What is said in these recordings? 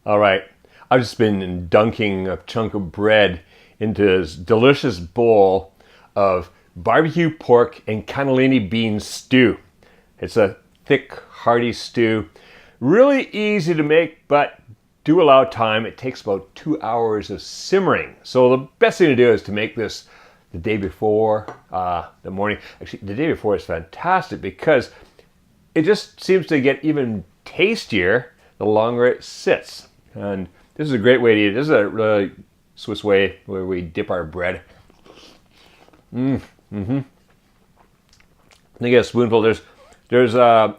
All right, I've just been dunking a chunk of bread into this delicious bowl of barbecue pork and cannellini bean stew. It's a thick, hearty stew. Really easy to make, but do allow time. It takes about 2 hours of simmering. So the best thing to do is to make this the day before, the morning. Actually, the day before is fantastic because it just seems to get even tastier the longer it sits. And this is a great way to eat it. This is a really Swiss way where we dip our bread. And you get a spoonful. There's a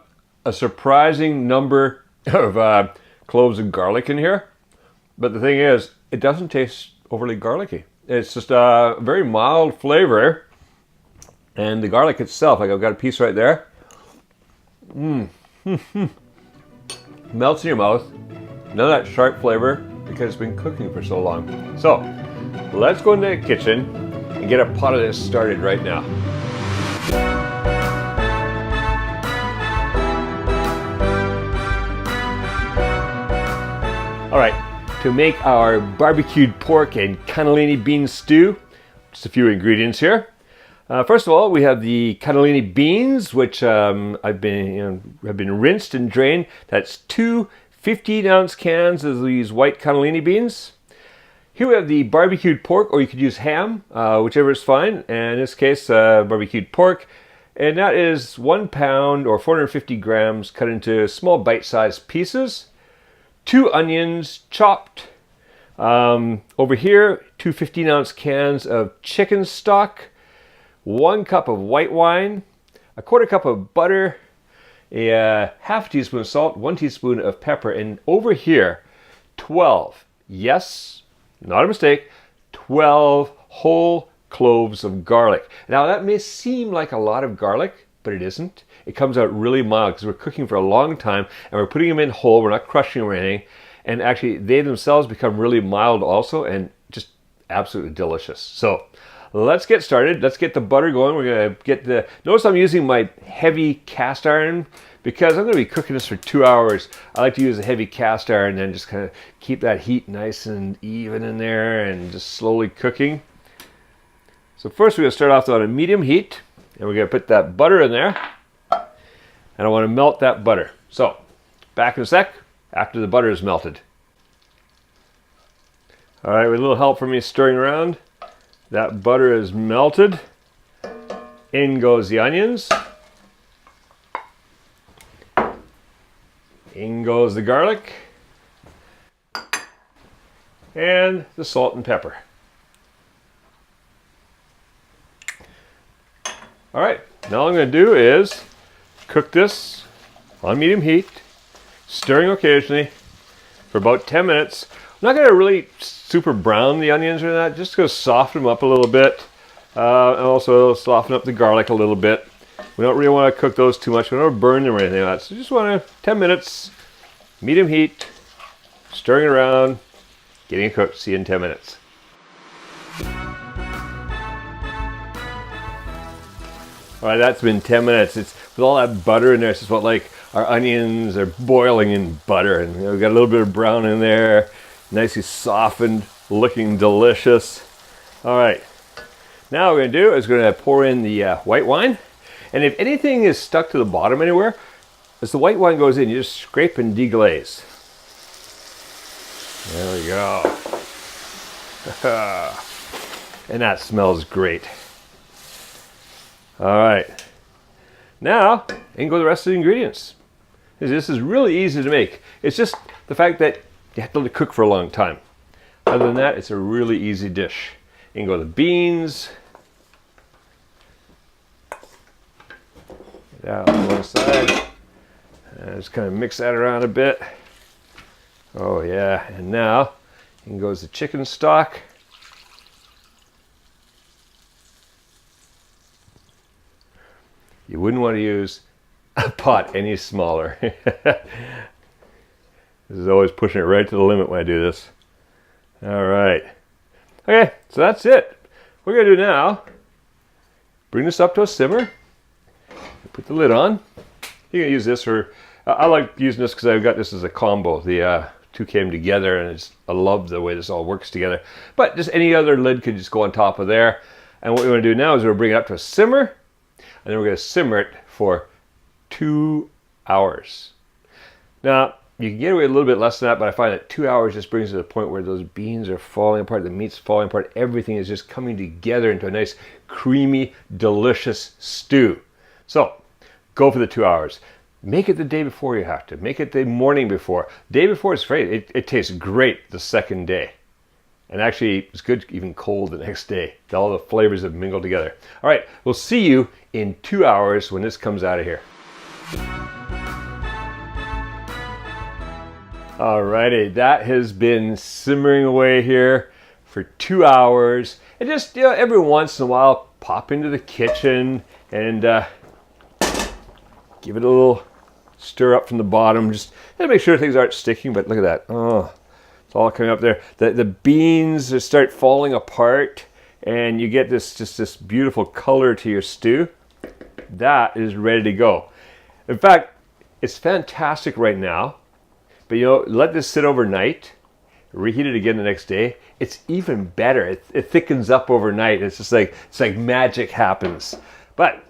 surprising number of cloves of garlic in here. But the thing is, it doesn't taste overly garlicky. It's just a very mild flavor. And the garlic itself, like I've got a piece right there. Melts in your mouth. None of that sharp flavor because it's been cooking for so long. So let's go into the kitchen and get a pot of this started right now. All right, to make our barbecued pork and cannellini bean stew, just a few ingredients here. First of all, we have the cannellini beans, which have been rinsed and drained. That's 2 15-ounce cans of these white cannellini beans. Here we have the barbecued pork, or you could use ham, whichever is fine. And in this case, barbecued pork. And that is 1 pound or 450 grams cut into small bite-sized pieces. 2 onions chopped. Over here, 2 15-ounce cans of chicken stock. 1 cup of white wine. 1/4 cup of butter. A half teaspoon of salt, 1 teaspoon of pepper, and over here, 12, yes, not a mistake, 12 whole cloves of garlic. Now that may seem like a lot of garlic, but it isn't. It comes out really mild because we're cooking for a long time and we're putting them in whole, we're not crushing them or anything. And actually they themselves become really mild also and just absolutely delicious. So let's get started. Let's get the butter going. We're going to get the... Notice I'm using my heavy cast iron because I'm going to be cooking this for 2 hours. I like to use a heavy cast iron and then just kind of keep that heat nice and even in there and just slowly cooking. So first we're going to start off on a medium heat and we're going to put that butter in there. And I want to melt that butter. So back in a sec after the butter is melted. All right, with a little help from me stirring around. That butter is melted. In goes the onions. In goes the garlic. And the salt and pepper. All right, now all I'm going to do is cook this on medium heat, stirring occasionally for about 10 minutes. I'm not going to really super brown the onions or that, just going to soften them up a little bit. And also soften up the garlic a little bit. We don't really want to cook those too much. We don't want to burn them or anything like that. So just want to 10 minutes, medium heat, stirring around, getting it cooked. See you in 10 minutes. All right, that's been 10 minutes. It's with all that butter in there. It's just what like our onions are boiling in butter, and we've got a little bit of brown in there. Nicely softened, looking delicious. All right, now what we're going to do is we're going to pour in the white wine. And if anything is stuck to the bottom anywhere, as the white wine goes in, you just scrape and deglaze. There we go. And that smells great. All right, now in go the rest of the ingredients. This is really easy to make. It's just the fact that you have to let it cook for a long time. Other than that, it's a really easy dish. In go the beans. That on one side. And just kind of mix that around a bit. Oh yeah, and now in goes the chicken stock. You wouldn't want to use a pot any smaller. This is always pushing it right to the limit when I do this. All right. Okay, so that's it. What we're going to do now, bring this up to a simmer. Put the lid on. You can use this for, I like using this because I've got this as a combo. The two came together, and I love the way this all works together. But just any other lid could just go on top of there. And what we want to do now is we're going to bring it up to a simmer, and then we're going to simmer it for 2 hours. Now, you can get away with a little bit less than that, but I find that 2 hours just brings it to the point where those beans are falling apart, the meat's falling apart, everything is just coming together into a nice, creamy, delicious stew. So, go for the 2 hours. Make it the day before you have to. Make it the morning before. Day before is great. It tastes great the second day. And actually, it's good even cold the next day. All the flavors have mingled together. All right, we'll see you in 2 hours when this comes out of here. Alrighty, that has been simmering away here for 2 hours. And just, every once in a while, pop into the kitchen and give it a little stir up from the bottom. Just to make sure things aren't sticking, but look at that. Oh, it's all coming up there. The beans just start falling apart, and you get this beautiful color to your stew. That is ready to go. In fact, it's fantastic right now. But let this sit overnight, reheat it again the next day. It's even better. It thickens up overnight. It's like magic happens. But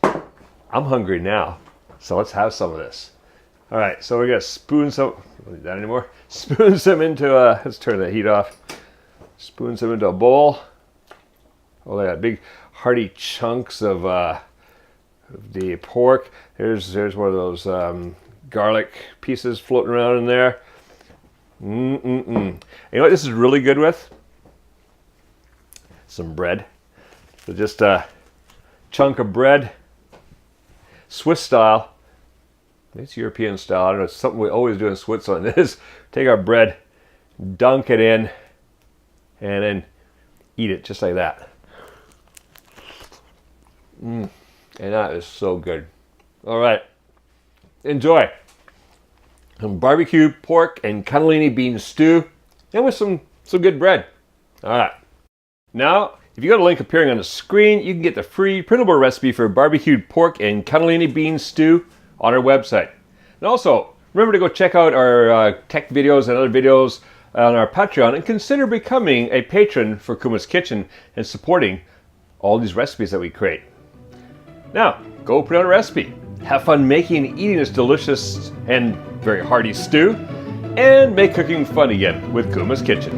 I'm hungry now, so let's have some of this. All right, so we're gonna spoon some. Don't need that anymore. Spoon some into let's turn the heat off. Spoon some into a bowl. Oh, look at that big hearty chunks of the pork. There's one of those. Garlic pieces floating around in there. You know what this is really good with? Some bread. So just a chunk of bread, Swiss style. It's European style. I don't know. It's something we always do in Switzerland. Is take our bread, dunk it in, and then eat it just like that. And that is so good. All right. Enjoy some barbecue pork and cannellini bean stew, and with some good bread. All right. Now, if you go to the link appearing on the screen, you can get the free printable recipe for barbecued pork and cannellini bean stew on our website. And also, remember to go check out our tech videos and other videos on our Patreon, and consider becoming a patron for Kuma's Kitchen and supporting all these recipes that we create. Now, go put out a recipe. Have fun making and eating this delicious and very hearty stew, and make cooking fun again with Kuma's Kitchen.